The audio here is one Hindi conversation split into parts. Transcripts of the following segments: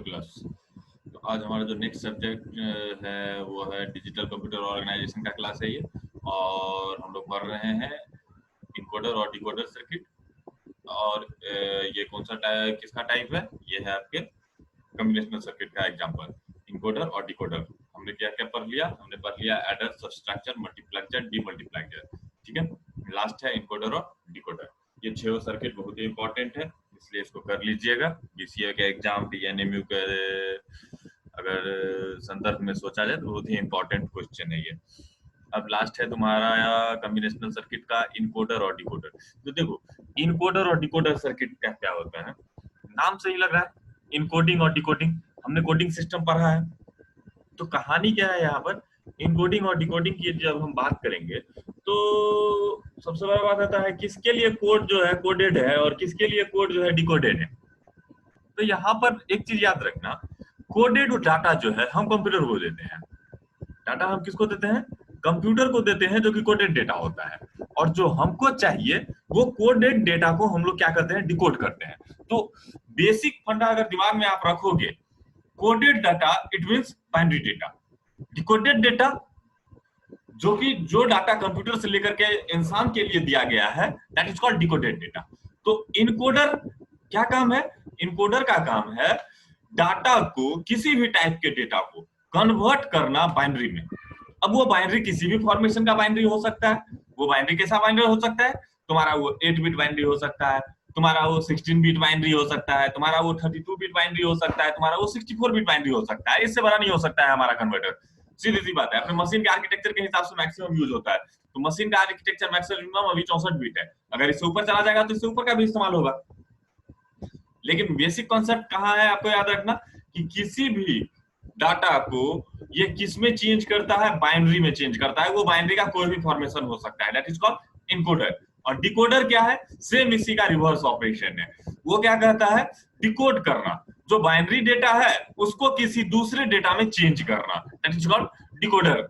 क्लास। तो आज हमारा जो नेक्स्ट सब्जेक्ट है वो है डिजिटल कंप्यूटर ऑर्गेनाइजेशन का क्लास है ये, और हम लोग पढ़ रहे हैं इनकोडर और डिकोडर सर्किट। और ये कौन सा किसका टाइप है? ये है आपके कॉम्बिनेशनल सर्किट का एग्जांपल, इनकोडर और डिकोडर। हमने क्या क्या पढ़ लिया? हमने पढ़ लिया एडर, सबट्रैक्टर, मल्टीप्लेक्सर, डीमल्टीप्लेक्सर। ठीक है, लास्ट है इनकोडर और डिकोडर। ये 6 सर्किट बहुत ही इंपॉर्टेंट है, इसलिए इसको कर लीजिएगा। बीसीए के एग्जाम, टीएनएमयू के अगर संदर्भ में सोचा जाए तो बहुत ही इंपॉर्टेंट क्वेश्चन है ये। अब लास्ट है तुम्हारा कॉम्बिनेशनल सर्किट का इनकोडर और डिकोडर। तो देखो, इनकोडर और डिकोडर सर्किट का क्या होता है, नाम से ही लग रहा है, इनकोडिंग और डिकोडिंग। हमने कोडिंग सिस्टम पढ़ा है। तो कहानी क्या है यहाँ पर, इनकोडिंग और डिकोडिंग की जब हम बात करेंगे तो सबसे बड़ा बात आता है किसके लिए कोड जो है कोडेड है और किसके लिए कोड जो है डिकोडेड है। तो यहाँ पर एक चीज याद रखना, कोडेड डाटा जो है हम कंप्यूटर को देते हैं। डाटा हम किसको देते हैं? कंप्यूटर को देते हैं, जो कि कोडेड डेटा होता है। और जो हमको चाहिए वो कोडेड डेटा को हम लोग क्या करते हैं? डिकोड करते हैं। तो बेसिक फंडा अगर दिमाग में आप रखोगे, coded data it means binary data, decoded data जो डाटा कंप्यूटर से लेकर के इंसान के लिए दिया गया है, that is called decoded data. तो इनकोडर क्या काम है? इनकोडर का काम है डाटा को, किसी भी टाइप के डेटा को कन्वर्ट करना बाइनरी में। अब वो बाइनरी किसी भी फॉर्मेशन का बाइनरी हो सकता है। वो बाइनरी कैसा बाइनरी हो सकता है? तुम्हारा वो 8 बिट बाइनरी हो सकता है, तुम्हारा वो 16 बिट बाइनरी हो सकता है, तुम्हारा वो 32 बिट बाइनरी हो सकता है, तुम्हारा वो 64 बिट बाइनरी हो सकता है। इससे बड़ा नहीं हो सकता है हमारा कन्वर्टर। सीधी सी बात है, अपने मशीन के आर्किटेक्चर के हिसाब से मैक्सिमम यूज होता है। तो मशीन का आर्किटेक्चर मैक्सिमम अभी 64 बिट है। अगर इससे ऊपर चला जाएगा तो इससे ऊपर का भी इस्तेमाल होगा। लेकिन बेसिक कॉन्सेप्ट कहाँ है आपको याद रखना, कि किसी भी डाटा को ये किस में चेंज करता है? बाइनरी में चेंज करता है। वो बाइनरी का कोई भी फॉर्मेशन हो सकता है, दैट इज कॉल्ड इनकोडर। और डिकोडर क्या है? सेम इसी का रिवर्स ऑपरेशन है। वो क्या कहता है? डिकोड करना। जो बाइनरी डेटा है उसको किसी दूसरे डेटा में चेंज करना, that is called decoder.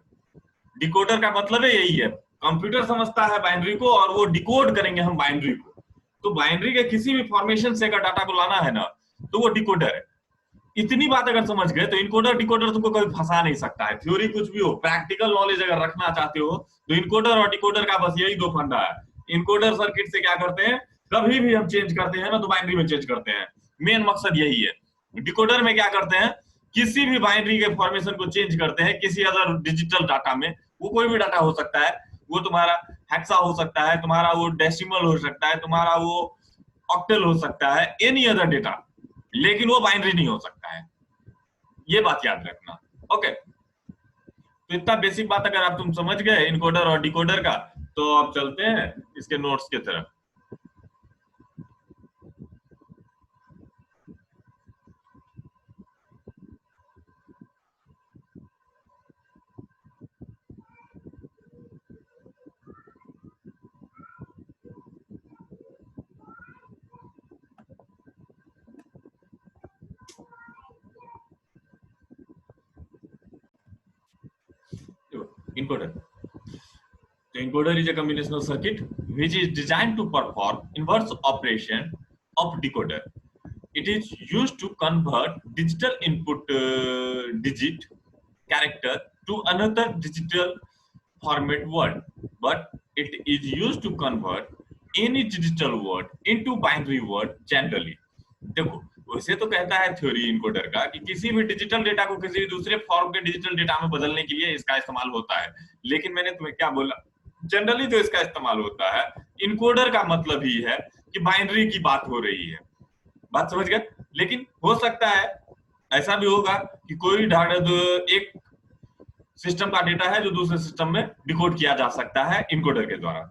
Decoder का मतलब है यही है, कंप्यूटर समझता है बाइनरी को और वो डिकोड करेंगे हम बाइनरी को। तो बाइनरी के किसी भी फॉर्मेशन से अगर डाटा को लाना है ना, तो वो डिकोडर है। इतनी बात अगर समझ गए तो इनकोडर डिकोडर तुमको कोई फंसा नहीं सकता है। थ्योरी कुछ भी हो, प्रैक्टिकल नॉलेज अगर रखना चाहते हो तो इनकोडर और डिकोडर का बस यही 2 फंडा है। इनकोडर सर्किट से क्या करते हैं, कभी भी हम चेंज करते हैं ना तो बाइनरी में चेंज करते हैं, मेन मकसद यही है। डिकोडर में क्या करते हैं, किसी भी बाइनरी के फॉर्मेशन को चेंज करते हैं किसी अदर डिजिटल डाटा में। वो कोई भी डाटा हो सकता है, वो तुम्हारा हेक्सा हो सकता है, तुम्हारा वो डेसिमल हो सकता है, तुम्हारा वो ऑक्टल हो सकता है, एनी अदर डेटा, लेकिन वो बाइनरी नहीं हो सकता है। ये बात याद रखना। ओके, तो इतना बेसिक बात अगर आप तुम समझ गए इनकोडर और डिकोडर का, तो आप चलते हैं इसके नोट्स की तरफ। Encoder. The encoder is a combinational circuit which is designed to perform inverse operation of decoder. It is used to convert digital input digit character to another digital format word, but it is used to convert any digital word into binary word generally. देखो, वैसे तो कहता है थ्योरी इनकोडर का कि किसी भी डिजिटल डेटा को किसी दूसरे फॉर्म के डिजिटल डेटा में बदलने के लिए इसका इस्तेमाल होता है। लेकिन मैंने तुम्हें क्या बोला, जनरली तो इसका इस्तेमाल होता है। इनकोडर का मतलब ही है कि बाइनरी की बात हो रही है। बात समझ गए? लेकिन हो सकता है ऐसा भी होगा कि कोई एक सिस्टम का डेटा है जो दूसरे सिस्टम में डिकोड किया जा सकता है इनकोडर के द्वारा।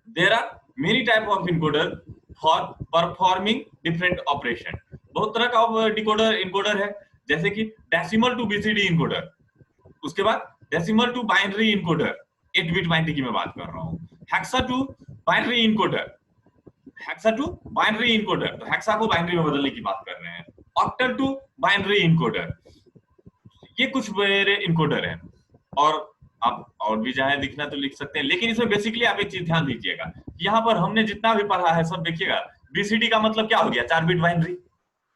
There are many type of encoder for performing different operation. बहुत तरह का डिकोडर इनकोडर है, जैसे कि डेसिमल टू बीसीडी इनकोडर, उसके बाद decimal to binary encoder, 8 bit binary की मैं बात कर रहा हूं। Hexa to binary encoder, hexa to binary encoder, तो हेक्सा को बाइनरी में बदलने की बात कर रहे हैं। ऑक्टल टू बाइनरी इनकोडर, ये कुछ मेरे इनकोडर हैं। और आप और भी चाहे लिखना तो लिख सकते हैं, लेकिन इसमें बेसिकली आप एक चीज ध्यान दीजिएगा, यहाँ पर हमने जितना भी पढ़ा है सब देखिएगा। बीसीडी का मतलब क्या हो गया? 4 bit binary.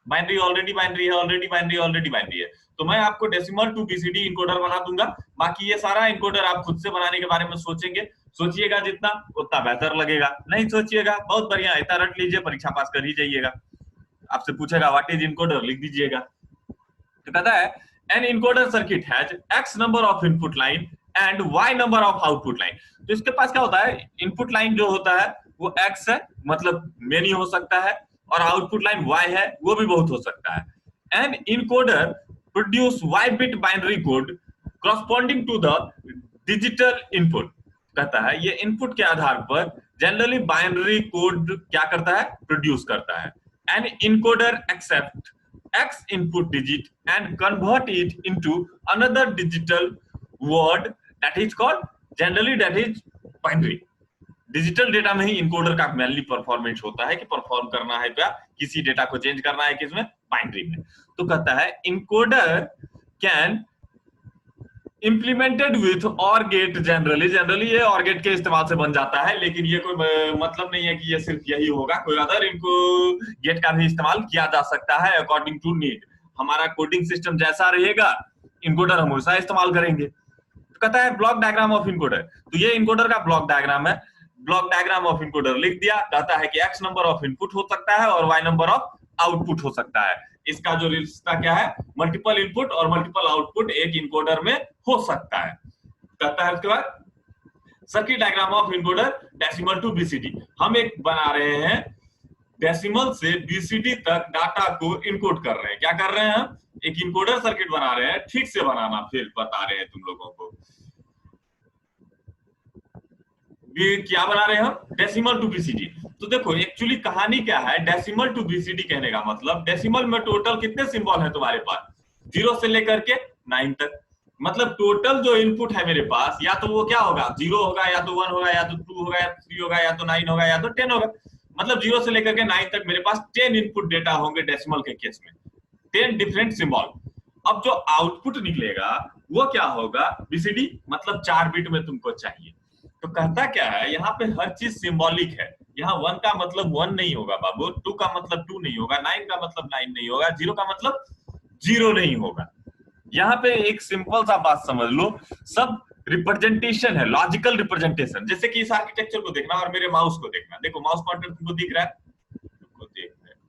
Binary already binary है, ऑलरेडी बाइनरी, ऑलरेडी बाइनरी है। तो मैं आपको डेसिमल टू बीसीडी इनकोडर बना दूंगा। बाकी ये सारा इनकोडर आप खुद से बनाने के बारे में सोचेंगे, सोचिएगा जितना उतना बेहतर लगेगा, नहीं सोचिएगा बहुत बढ़िया, इतना रट लीजिए, परीक्षा पास कर ही जाइएगा। आपसे पूछेगा व्हाट इज इनकोडर, लिख दीजिएगा। तो कहता है an encoder circuit has x number of input line and y number of output line. तो इसके पास क्या होता है, इनपुट लाइन जो होता है वो एक्स है, मतलब मेनी हो सकता है, और आउटपुट लाइन वाई है, वो भी बहुत हो सकता है। An encoder produce y bit binary code corresponding to the digital input। कहता है ये इनपुट के आधार पर जनरली बाइनरी कोड क्या करता है, प्रोड्यूस करता है। An encoder accept x input digit and convert it into another digital word that is called generally that is binary। Digital data में ही इनकोडर का मेनली परफॉर्मेंस होता है कि परफॉर्म करना है क्या, किसी डेटा को चेंज करना है किसमें, बाइनरी में। तो कहता है इनकोडर कैन इम्प्लीमेंटेड विथ और गेट जनरली ये और गेट के इस्तेमाल से बन जाता है, लेकिन ये कोई मतलब नहीं है कि ये सिर्फ यही होगा, कोई अदर इनको गेट का भी इस्तेमाल किया जा सकता है अकॉर्डिंग टू नीड। हमारा कोडिंग सिस्टम जैसा रहेगा इनकोडर हम वैसा इस्तेमाल करेंगे। तो कहता है ब्लॉक डायग्राम ऑफ इनकोडर, तो ये इनकोडर का ब्लॉक डायग्राम है। ब्लॉक डायग्राम ऑफ इनकोडर लिख दिया। कहता है कि एक्स नंबर ऑफ इनपुट हो सकता है और वाई नंबर ऑफ आउटपुट हो सकता है। इसका जो रिश्ता क्या है, मल्टीपल इनपुट और मल्टीपल आउटपुट एक इनकोडर में हो सकता है। कहता है उसके बाद circuit diagram of encoder decimal to BCD. हम एक बना रहे हैं डेसिमल से बीसीडी तक डाटा को इनकोड कर रहे हैं। क्या कर रहे हैं हम, एक इनकोडर सर्किट बना रहे हैं, ठीक से बनाना फिर बता रहे हैं तुम लोगों को। क्या बना रहे हैं हम, डेसिमल टू बीसीडी। तो देखो एक्चुअली कहानी क्या है, डेसिमल टू बीसीडी कहने का मतलब डेसिमल में टोटल कितने सिंबल है तुम्हारे पास, 0 से लेकर के 9 तक। मतलब टोटल जो इनपुट है मेरे पास, या तो वो क्या होगा 0 होगा, या तो 1 होगा, या तो 2 होगा, या तो 3 होगा, या तो 9 होगा, या तो 10 होगा। मतलब 0 से लेकर के 9 तक मेरे पास 10 इनपुट डेटा होंगे डेसिमल के केस में, 10 डिफरेंट सिंबल। अब जो आउटपुट निकलेगा वो क्या होगा, बीसीडी मतलब 4 बिट में तुमको चाहिए। तो कहता क्या है, यहाँ पे हर चीज सिंबॉलिक है। यहाँ 1 का मतलब 1 नहीं होगा बाबू, 2 का मतलब 2 नहीं होगा, 9 का मतलब 9 नहीं होगा, 0 का मतलब 0 नहीं होगा। यहाँ पे एक सिंपल सा बात समझ लो, सब रिप्रेजेंटेशन है, लॉजिकल रिप्रेजेंटेशन। जैसे कि इस आर्किटेक्चर को देखना और मेरे माउस को देखना, देखो माउस पॉइंटर तुमको दिख रहा है, तुमको देख रहा है।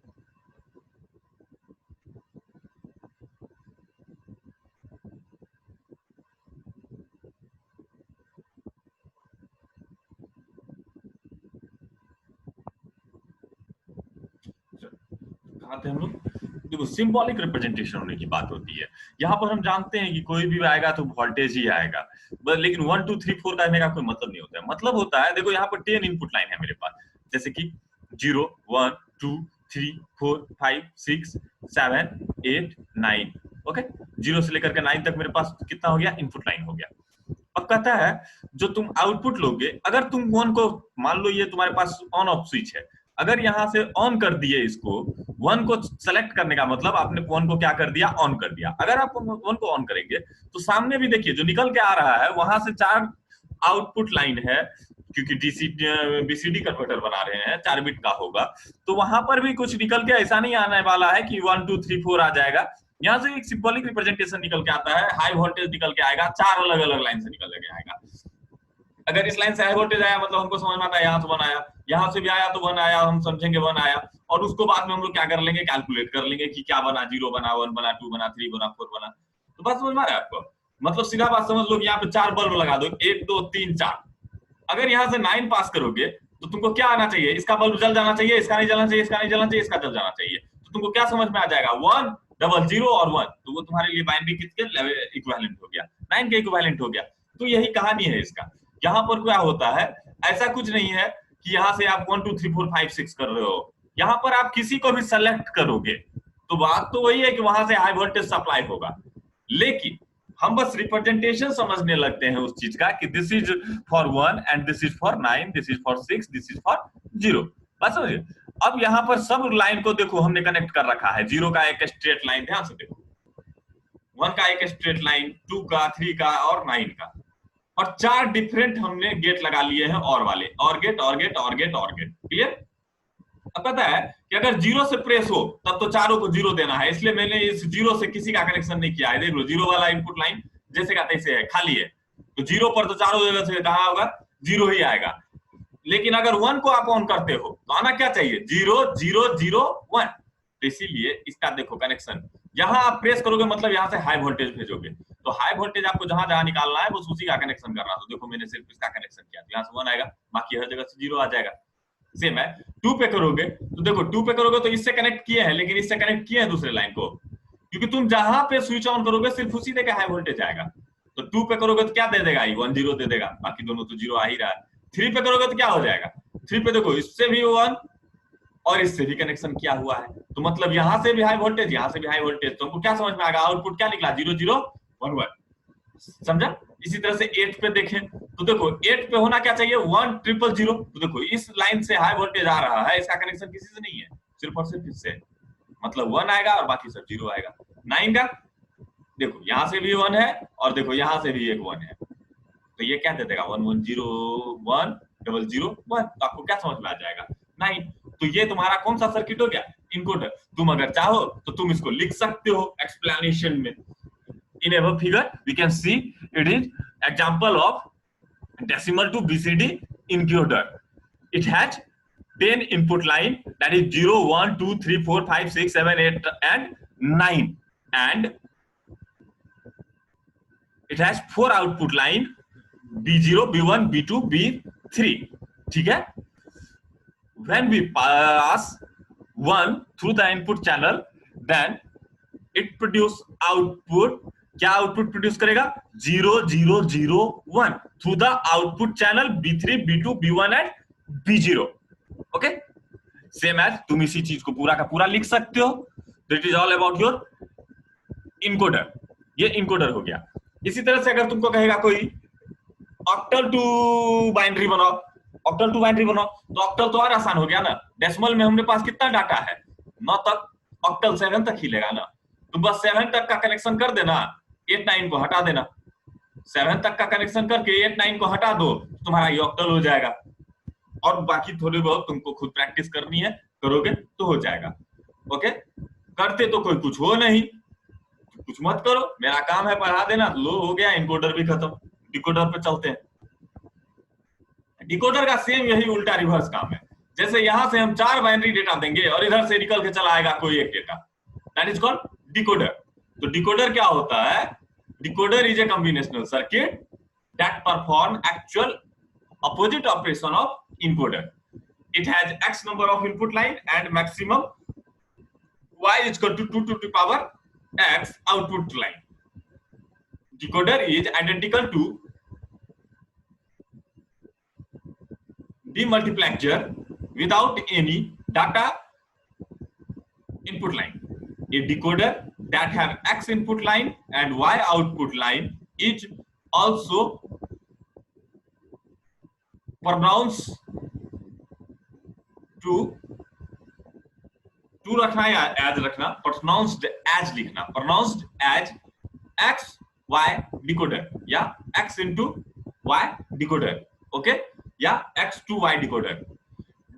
कहाँ थे हम लोग, देखो सिंबॉलिक रिप्रेजेंटेशन होने की बात होती है। यहाँ पर हम जानते हैं कि कोई भी आएगा तो वोल्टेज ही आएगा, बस लेकिन 1 2 3 4 कहने का कोई मतलब नहीं होता है। मतलब होता है, देखो यहाँ पर 10 इनपुट लाइन है मेरे पास, जैसे कि 0 1 2 3 4 5 6 7 8 9। ओके, 0 से लेकर के 9 तक मेरे पास कितना हो गया, इनपुट लाइन हो गया। अब कहता है जो तुम आउटपुट लोगे, अगर तुम 1 को मान लो ये तुम्हारे पास ऑन ऑफ स्विच है, अगर यहाँ से ऑन कर दिए इसको, 1 को सेलेक्ट करने का मतलब आपने 1 को क्या कर दिया, ऑन कर दिया। अगर आप 1 को ऑन करेंगे तो सामने भी देखिए जो निकल के आ रहा है वहां से 4 आउटपुट लाइन है, क्योंकि बीसीडी कन्वर्टर बना रहे हैं, 4 बिट का होगा, तो वहां पर भी कुछ निकल के ऐसा नहीं आने वाला है कि 1 2 3 4 आ जाएगा। यहाँ से एक सिंबॉलिक रिप्रेजेंटेशन निकल के आता है, हाई वोल्टेज निकल के आएगा, 4 अलग अलग लाइन से निकल के आएगा। अगर इस लाइन से हाई वोल्टेज आया मतलब हमको समझ में आता है यहाँ से 1 आया, यहाँ से भी आया तो 1 आया, हम समझेंगे 1 आया, और उसको बाद में हम लोग क्या कर लेंगे, कैलकुलेट कर लेंगे कि क्या बना, 0 बना, 1 बना, 2 बना, 3 बना, 4 बना। तो बात समझ में आ रहा है आपको, मतलब सीधा बात समझ लो, यहाँ पे 4 बल्ब लगा दो, 1 2 3 4। अगर यहाँ से 9 पास करोगे तो तुमको क्या आना चाहिए, इसका बल्ब जल जाना चाहिए, इसका नहीं जलना चाहिए, इसका नहीं जलना चाहिए, इसका जल जाना चाहिए। तो तुमको क्या समझ में आ जाएगा, 1 डबल 0 और 1, तो वो तुम्हारे लिए बाइनरी किसके इक्विवेलेंट हो गया, 9 के इक्विवेलेंट हो गया। तो यही कहानी है इसका। यहाँ पर क्या होता है, ऐसा कुछ नहीं है कि यहाँ से आप 1 2 3 4 5 6 कर रहे हो, यहाँ पर आप किसी को भी सेलेक्ट करोगे तो बात तो वही है कि वहां से हाई वोल्टेज सप्लाई होगा। लेकिन हम बस रिप्रेजेंटेशन समझने लगते हैं उस चीज का कि this is for 1 and this is for 9, this is for 6, this is for 0। बस समझिए। अब यहाँ पर सब लाइन को देखो हमने कनेक्ट कर रखा है, 0 का एक स्ट्रेट लाइन, ध्यान से देखो, 1 का एक स्ट्रेट लाइन, 2 का, 3 का और 9 का, और 4 डिफरेंट हमने गेट लगा लिए हैं और वाले, और गेट और गेट और गेट और गेट। क्लियर। अब पता है कि अगर जीरो से प्रेस हो तब तो चारों को जीरो देना है, इसलिए मैंने इस जीरो से किसी का कनेक्शन नहीं किया है। देख लो जीरो वाला इनपुट लाइन जैसे का तैसे है, खाली है, तो जीरो पर तो चारों जगह से कहा होगा जीरो ही आएगा। लेकिन अगर वन को आप ऑन करते हो तो आना क्या चाहिए, जीरो जीरो जीरो वन। तो इसीलिए इसका देखो कनेक्शन, यहां आप प्रेस करोगे मतलब यहां से हाई वोल्टेज भेजोगे, तो हाई वोल्टेज आपको जहां जहां निकालना है बस उसी का कनेक्शन करना। तो देखो मैंने सिर्फ इसका कनेक्शन किया, तो यहाँ से वन आएगा, बाकी हर जगह से जीरो आ जाएगा। सेम है, टू पे करोगे तो देखो, टू पे करोगे तो इससे कनेक्ट किए हैं, लेकिन इससे कनेक्ट किए हैं दूसरे लाइन को, क्योंकि तुम जहां पे स्विच ऑन करोगे सिर्फ उसी देगा हाई वोल्टेज आएगा। तो टू पे करोगे तो क्या दे देगा, वन जीरो दे देगा, बाकी दोनों तो जीरो आ ही रहा है। थ्री पे करोगे तो क्या हो जाएगा, थ्री पे देखो इससे भी वन और इससे भी कनेक्शन किया हुआ है, तो मतलब यहां से भी हाई वोल्टेज, यहां से भी हाई वोल्टेज, तो हमको क्या समझ में आएगा, आउटपुट क्या निकला, जीरो जीरो वन वन। समझा। इसी तरह से 8 पे देखें तो देखो 8 पे होना क्या चाहिए, 1 ट्रिपल 0। तो देखो इस लाइन से हाई वोल्टेज आ रहा है, इसका कनेक्शन किसी से नहीं है, सिर्फ और सिर्फ इससे, मतलब 1 आएगा और बाकी सब 0 आएगा। 9 का देखो यहां से भी 1 है और देखो यहां से भी एक 1 है, तो ये क्या दे देगा, 1 1 0 1 डबल 0 1। तो आपको क्या समझ में आ जाएगा, 9। तो ये तुम्हारा कौन सा सर्किट हो गया, इनकोडर। तुम अगर चाहो तो तुम इसको लिख सकते हो एक्सप्लेनेशन में। In above figure we can see it is example of decimal to BCD encoder. It has 10 input line, that is 0 1 2 3 4 5 6 7 8 and 9, and it has 4 output line, B0 B1 B2 B3। ठीक है, when we pass 1 through the input channel then it produce output, क्या आउटपुट प्रोड्यूस करेगा, 0 0 0 1 through the output channel B3 B2 B1 and B0। Okay, same as तुम इसी चीज को पूरा का पूरा लिख सकते हो। That is all about your encoder. ये इनकोडर हो गया। इसी तरह से अगर तुमको कहेगा कोई ऑक्टल टू बाइनरी बनाओ, ऑक्टल टू बाइनरी बनाओ, तो ऑक्टल तो और आसान हो गया ना। डेसिमल में हमारे पास कितना डाटा है, 9 तक, ऑक्टल 7 तक ही लेगा ना। तुम बस 7 तक का कनेक्शन कर देना, 8 9 को हटा देना, 7 तक का कनेक्शन करके 8 9 को हटा दो, तुम्हारा ये ऑक्टल हो जाएगा। और बाकी थोड़ी बहुत तुमको खुद प्रैक्टिस करनी है, करोगे तो हो जाएगा। ओके, करते तो कोई कुछ हो नहीं, कुछ मत करो, मेरा काम है पढ़ा देना। लो हो गया, इनकोडर भी खत्म, डिकोडर पे चलते हैं। डिकोडर का सेम यही उल्टा रिवर्स काम है। जैसे यहां से हम 4 बाइनरी डेटा देंगे और इधर से निकल के चला आएगा कोई एक data, that is called decoder. तो डिकोडर क्या होता है, decoder is a combinational circuit that perform actual opposite operation of encoder. It has x number of input line and maximum y is equal to 2 to the power x output line. Decoder is identical to demultiplexer without any data input line. A decoder that have x input line and y output line is also pronounced to रखना या एज रखना, pronounced as लिखना, pronounced as x y decoder या x into y decoder, okay, या x to y decoder.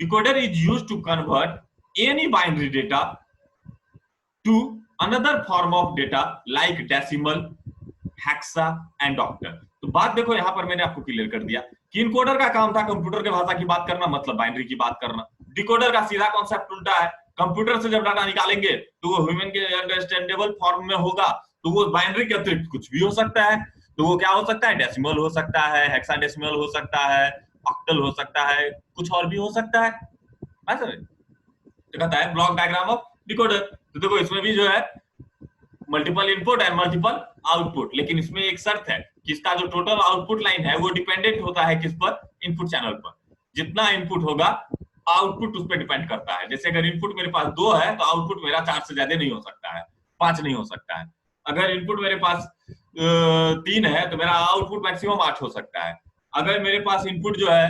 Decoder is used to convert any binary data to another form of data like decimal, hexa and octal. तो बात देखो यहां पर मैंने आपको क्लियर कर दिया कि इनकोडर का काम था कंप्यूटर के भाषा की बात करना, मतलब बाइनरी की बात करना। डिकोडर का सीधा कॉन्सेप्ट उल्टा है, कंप्यूटर से जब डाटा निकालेंगे तो वो ह्यूमन के अंडरस्टैंडेबल फॉर्म में होगा, तो वो बाइनरी के अतिरिक्त कुछ भी हो सकता है। तो वो क्या हो सकता है, डेसिमल हो सकता है, हेक्साडेसिमल हो सकता है, ऑक्टल हो सकता है, कुछ और भी हो सकता है। तो कहता है ब्लॉक डायग्राम ऑफ डिकोडर। तो देखो इसमें भी जो है multiple input and multiple output, लेकिन इसमें एक शर्त है कि इसका जो टोटल आउटपुट लाइन है वो डिपेंडेंट होता है किस पर, इनपुट चैनल पर। जितना इनपुट होगा आउटपुट उस पर डिपेंड करता है। जैसे अगर इनपुट मेरे पास 2 है तो आउटपुट मेरा 4 से ज्यादा नहीं हो सकता है, 5 नहीं हो सकता है। अगर इनपुट मेरे पास 3 है तो मेरा आउटपुट मैक्सिमम 8 हो सकता है। अगर मेरे पास इनपुट जो है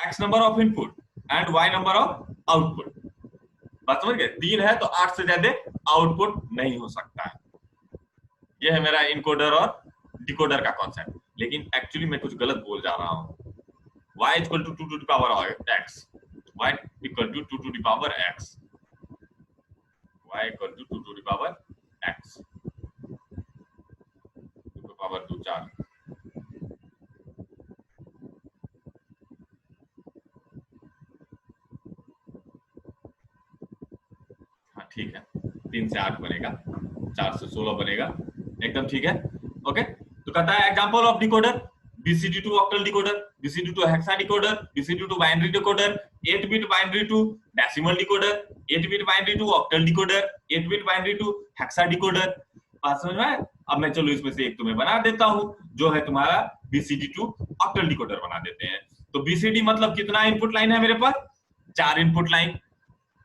x number of input and y number of output, बात समझ गए, 3 है तो 8 से ज्यादा आउटपुट नहीं हो सकता है। यह है मेरा इनकोडर और डिकोडर का कॉन्सेप्ट। लेकिन एक्चुअली मैं कुछ गलत बोल जा रहा हूं। y equal to 2 to the power x, y equal to 2 to the power x, y equal to 2 to the power x, 2 की पावर 2 4। हाँ ठीक है, 3 से 8 बनेगा, 4 से 16 बनेगा, एकदम ठीक है। ओके, तो कहता है example of decoder, BCD to octal decoder, BCD to hexa decoder, BCD to binary decoder, 8 bit binary to decimal decoder, 8 bit binary to octal decoder, 8 bit binary to hexa decoder. बात समझ में आया? अब मैं चलो इसमें से एक तुम्हें बना देता हूं, जो है तुम्हारा BCD टू ऑक्टल डिकोडर बना देते हैं। तो BCD मतलब कितना इनपुट लाइन है मेरे पास? 4 इनपुट लाइन।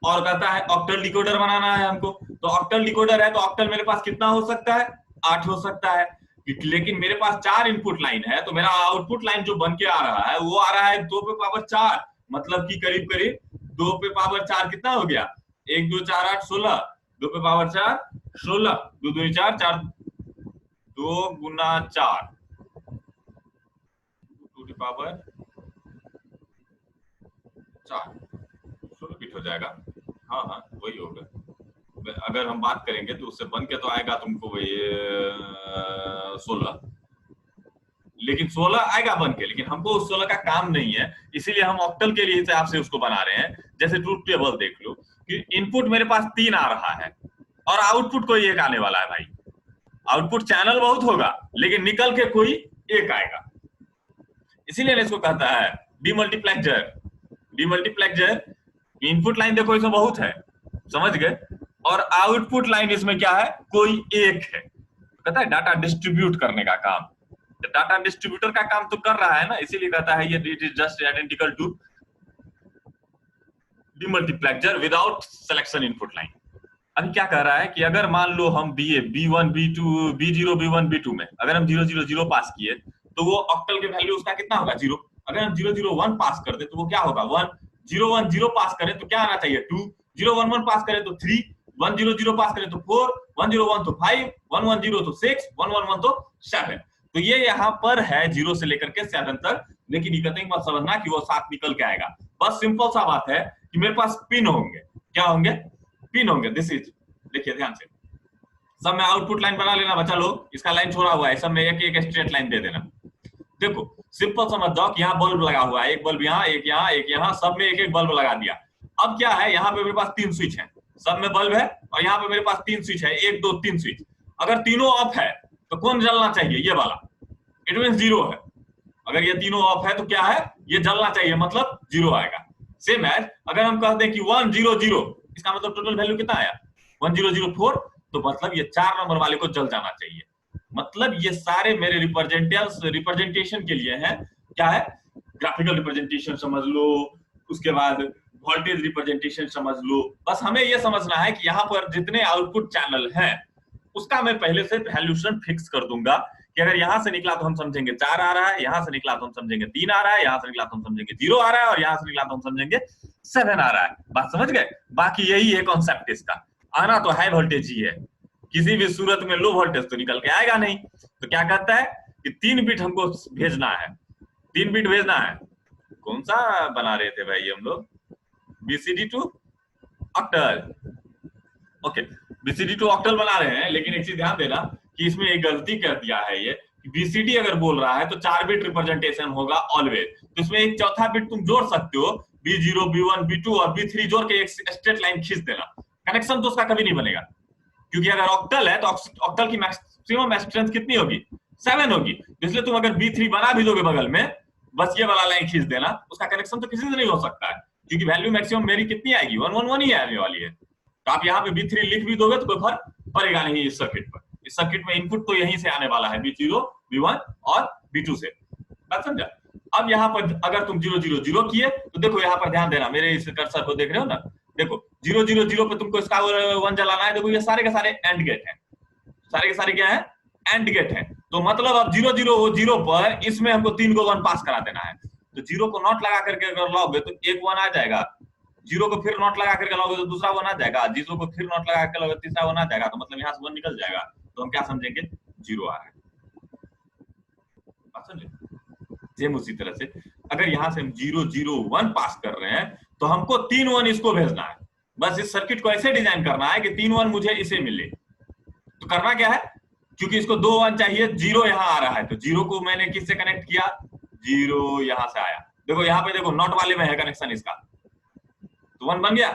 और कहता है ऑक्टल डिकोडर बनाना है हमको, तो ऑक्टल डिकोडर है तो ऑक्टल मेरे पास कितना हो सकता है? 8 हो सकता है। लेकिन मेरे पास 4 इनपुट लाइन है, तो मेरा आउटपुट लाइन जो बन के आ रहा है वो आ रहा है 2 पे पावर 4, मतलब कि करीब करीब 2 पे पावर 4 कितना हो गया? 1 2 4 8 16, 2 पे पावर 4 16, 2 2 4 4, 2 गुना 4 टू द पावर 4, 16 बिट हो जाएगा। हाँ हाँ वही होगा। अगर हम बात करेंगे तो उससे बन के तो आएगा तुमको वही 16, लेकिन 16 आएगा बन के, लेकिन हमको उस 16 का काम नहीं है, इसीलिए हम ऑक्टल के लिए हिसाब से उसको बना रहे हैं। जैसे ट्रूथ टेबल देख लो कि इनपुट मेरे पास 3 आ रहा है और आउटपुट कोई एक आने वाला है भाई। आउटपुट चैनल बहुत होगा लेकिन निकल के कोई एक आएगा, इसीलिए इसको कहता है डीमल्टीप्लेक्सर। डीमल्टीप्लेक्सर इनपुट लाइन देखो इसमें बहुत है, समझ गए, और आउटपुट लाइन इसमें क्या है? कोई एक है। कहता है डाटा डिस्ट्रीब्यूट करने का काम, डाटा डिस्ट्रीब्यूटर का काम तो कर रहा है ना, इसीलिए कहता है ये it is just identical to demultiplexer without selection input line. अभी क्या कह रहा है कि अगर मान लो हम B1 B2 B0 B1 B2 में अगर हम 0 0 0 पास किए तो वो ऑक्टल के वैल्यू उसका कितना होगा? 0। अगर हम 0 0 1 पास कर दे तो वो क्या होगा? 1। 0 1 0 पास करें तो क्या आना चाहिए? 2। 0 1 1 पास करें तो 3। 1 0 0 पास करें तो 4। 1 0 1 तो 5। 1 1 0 तो 6। 1 1 1 तो 7। तो ये यहाँ पर है 0 से लेकर के 7 तक, लेकिन ये मत समझना कि वो 7 निकल के आएगा। बस सिंपल सा बात है कि मेरे पास पिन होंगे। क्या होंगे? पिन होंगे। दिस इज, देखिए ध्यान से, सब में आउटपुट लाइन बना लेना बच्चा लोग, इसका लाइन छोड़ा हुआ है, सब में एक एक स्ट्रेट लाइन दे देना। देखो सिंपल समझ जाओ कि यहाँ बल्ब लगा हुआ है, एक बल्ब यहाँ, एक यहाँ, एक यहाँ, सब में एक एक बल्ब लगा दिया। अब क्या है, यहाँ पे मेरे पास 3 स्विच है, सब में बल्ब है, और यहाँ पे मेरे पास 3 स्विच है, 1 2 3 स्विच। अगर तीनों ऑफ है तो कौन जलना चाहिए? ये वाला, इट मीन 0 है। अगर ये तीनों ऑफ है तो क्या है? ये जलना चाहिए, मतलब 0 आएगा। सेम एज अगर हम कहते हैं कि 1 0 0, इसका मतलब टोटल वैल्यू कितना आया? 1 0 0 4, तो मतलब ये 4 नंबर वाले को जल जाना चाहिए। मतलब ये सारे मेरे रिप्रेजेंटेशन के लिए हैं। क्या है? ग्राफिकल रिप्रेजेंटेशन समझ लो, उसके बाद वोल्टेज रिप्रेजेंटेशन समझ लो। बस हमें ये समझना है कि यहाँ पर जितने आउटपुट चैनल हैं उसका मैं पहले से वैल्यूशन फिक्स कर दूंगा कि अगर यहां से निकला तो हम समझेंगे 4 आ रहा है, यहां से निकला तो हम समझेंगे 3 आ रहा है, यहां से निकला तो हम समझेंगे 0 आ रहा है, और यहां से निकला तो हम समझेंगे 7 आ रहा है। बात समझ गए? बाकी यही है कॉन्सेप्ट इसका। आना तो हाई वोल्टेज ही है, किसी भी सूरत में लो वोल्टेज तो निकल के आएगा नहीं। तो क्या कहता है कि 3 बिट हमको भेजना है, 3 बिट भेजना है। कौन सा बना रहे थे भाई हम लोग? BCD to octal. Okay, BCD to octal बना रहे हैं, लेकिन एक चीज ध्यान देना कि इसमें एक गलती कर दिया है ये। BCD अगर बोल रहा है तो 4 बिट रिप्रेजेंटेशन होगा ऑलवेज, तो इसमें एक चौथा बिट तुम जोड़ सकते हो, B0 B1 B2 और B3 जोड़ के एक स्ट्रेट लाइन खींच देना। कनेक्शन तो उसका कभी नहीं बनेगा, क्योंकि अगर ऑक्टल है तो ऑक्टल की मैक्सिमम स्ट्रेंथ कितनी होगी? 7 होगी। इसलिए तुम अगर B3 बना भी दोगे बगल में, बस ये वाला लाइन खींच देना, उसका कनेक्शन तो किसी से नहीं हो सकता है, क्योंकि वैल्यू मैक्सिमम मेरी कितनी आएगी? 1 1 1 ही आने वाली है। तो आप यहाँ पे B3 लिख भी दोगे तो कोई फर्क पड़ेगा नहीं इस सर्किट पर। इस सर्किट में इनपुट तो यहीं से आने वाला है, B0 B1 और B2 से। बात समझा? अब यहाँ पर अगर तुम 0 0 0 किए तो देखो यहाँ पर ध्यान देना, मेरे इस कर्सर को देख रहे हो ना, देखो 0 0 0 पे तुमको इसका 1 जलाना है। देखो ये सारे के सारे एंड गेट हैं, सारे के सारे क्या है? एंड गेट है। तो मतलब अब 0 0 0 पर इसमें हमको 3 को 1 पास करा देना है। तो 0 को नॉट लगा करके अगर लाओगे तो एक 1 आ जाएगा, 0 को फिर नॉट लगा करके लाओगे तो दूसरा 1 आ जाएगा, 0 को फिर नॉट लगा करके लाओगे तीसरा 1 आ जाएगा। तो मतलब यहाँ से 1 निकल जाएगा, तो हम क्या समझेंगे? 0 आ रहा है। सेम उसी तरह से अगर यहाँ से हम 0 0 1 पास कर रहे हैं तो हमको 3 1 इसको भेजना है। बस इस सर्किट को ऐसे डिजाइन करना है कि 3 1 मुझे इसे मिले। तो करना क्या है, क्योंकि इसको 2 1 चाहिए, 0 यहां आ रहा है, तो 0 को मैंने किससे कनेक्ट किया, 0 यहां से आया। देखो यहाँ पे देखो नॉट वाले में है कनेक्शन इसका, तो 1 बन गया।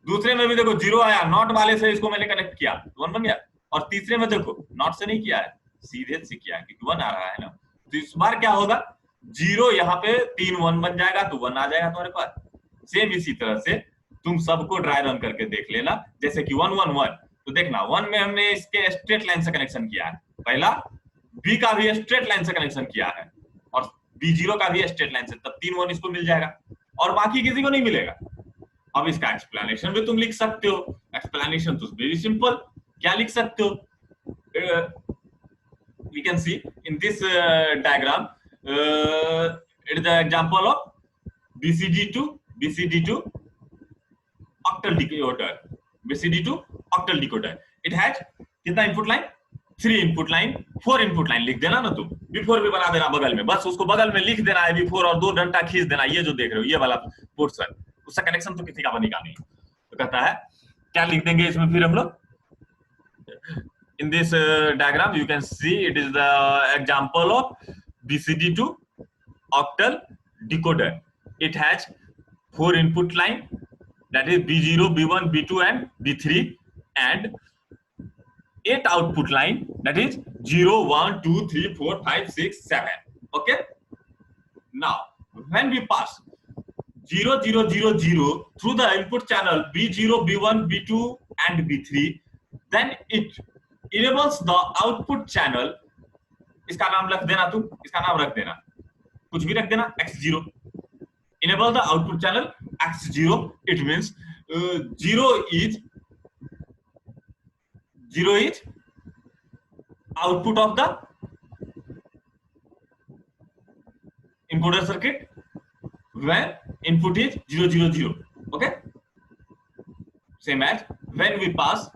दूसरे में भी देखो 0 आया, नॉट वाले से इसको मैंने कनेक्ट किया, तो 1 बन गया। और तीसरे में देखो नॉट से नहीं किया है, सीधे से किया है, क्योंकि 1 आ रहा है ना। तो इस बार क्या होगा, 0 यहाँ पे 3 1 बन जाएगा, तो 1 आ जाएगा तुम्हारे पास। सेम इसी तरह से तुम सबको ड्राई रन करके देख लेना, जैसे कि 1 1 1। तो देखना 1 में हमने इसके स्ट्रेट लाइन से कनेक्शन किया है, पहला बी का भी स्ट्रेट लाइन से कनेक्शन किया है, और B0 का भी स्ट्रेट लाइन से, तब 3 1 इसको मिल जाएगा, और बाकी किसी को नहीं मिलेगा। अब इसका एक्सप्लेनेशन भी तुम लिख सकते हो। एक्सप्लेनेशन तो वेरी सिंपल, क्या लिख सकते हो, we can see in this diagram, it is the example of BCD2 octal decoder, BCD2 octal decoder. It has कितना input line, 3 input line, 4 input line लिख देना ना तुम, बिफोर भी बना देना बगल में, बस उसको बगल में लिख देना है बिफोर, और 2 डंडा खींच देना, ये जो देख रहे हो ये वाला पोर्शन, उसका कनेक्शन तो किसी का बनेगा नहीं। तो कहता है क्या लिख देंगे इसमें फिर हम लोग, in this diagram you can see it is the example of BCD2 octal decoder. It has 4 input line, that is B0, B1, B2 and B3, and 8 output line, that is 0 1 2 3 4 5 6 7. Okay, now when we pass 0 0 0 0 through the input channel B0, B1, B2 and B3, then it enables the output channel, इसका नाम रख देना तुम, इसका नाम रख देना, कुछ भी रख देना, X0, enable the output channel X0. It means 0 is output of the encoder circuit when input is 0 0 0. Okay, same as when we pass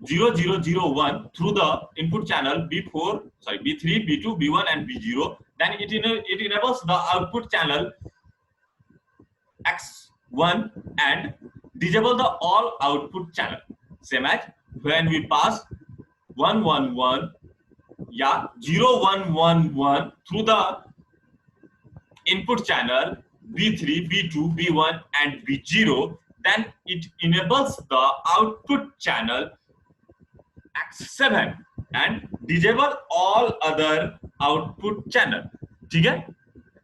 0 0 0 1 through the input channel B3, B2, B1 and B0, then it enables the output channel X1 and disable the all output channel. Same as when we pass 1 1 1 या 0 1 1 1 through the input channel B3, B2, B1 and B0, then it enables the output channel X7 and disable all other output channel. ठीक है?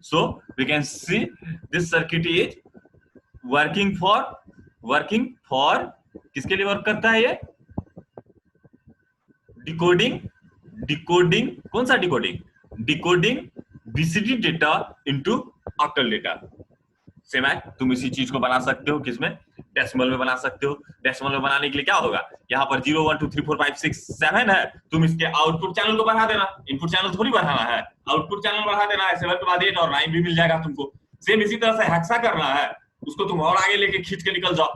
So we can see this circuit is working for किसके लिए वर्क करता है ये? डिकोडिंग कौन सा decoding BCD data into octal data. Same है, तुम इसी चीज को बना सकते हो किसमें, डेसिमल में बना सकते हो। डेसिमल में बनाने के लिए क्या होगा, यहाँ पर 0 1 2 3 4 5 6 7 है, तुम इसके आउटपुट चैनल को बढ़ा देना, इनपुट चैनल थोड़ी बढ़ाना है, आउटपुट चैनल बढ़ा देना है, 7 के बाद 8 और 9 भी मिल जाएगा तुमको। सेम इसी तरह से हेक्सा करना है, उसको तुम और आगे लेके खींच के निकल जाओ,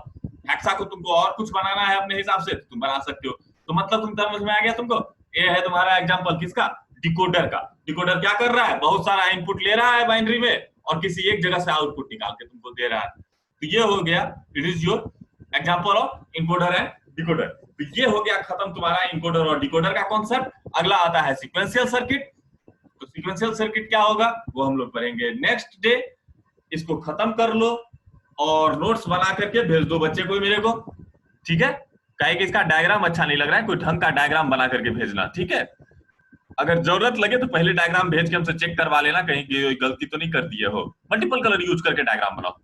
हेक्सा को तुमको और कुछ बनाना है अपने हिसाब से तुम बना सकते हो। तो मतलब तुम समझ में आ गया तुमको, ये है तुम्हारा एग्जांपल किसका, डिकोडर का। डिकोडर क्या कर रहा है, बहुत सारा इनपुट ले रहा है बाइनरी में और किसी एक जगह से आउटपुट निकाल के तुमको दे रहा है। तो ये हो गया, it is your example of encoder and decoder. तो ये हो गया खत्म तुम्हारा इनकोडर और डिकोडर का कॉन्सेप्ट। अगला आता है सीक्वेंशियल सर्किट। तो सीक्वेंशियल सर्किट क्या होगा वो हम लोग पढ़ेंगे नेक्स्ट डे। इसको खत्म कर लो और नोट्स बना करके भेज दो बच्चे को मेरे को, ठीक है। कहे कि इसका डायग्राम अच्छा नहीं लग रहा है, कोई ढंग का डायग्राम बना करके भेजना, ठीक है। अगर जरूरत लगे तो पहले डायग्राम भेज के हमसे चेक करवा लेना, कहीं की गलती तो नहीं कर दिए हो। मल्टीपल कलर यूज करके डायग्राम बनाओ।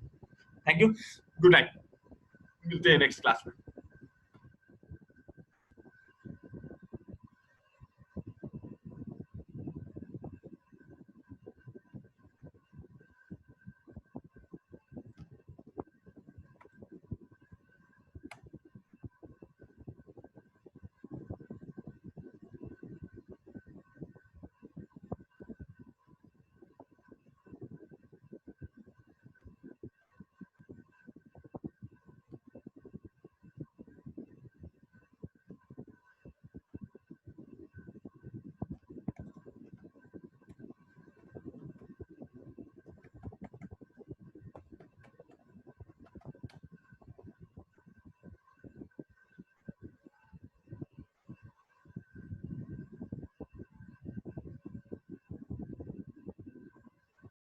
थैंक यू, गुड नाइट, मिलते हैं नेक्स्ट क्लास में।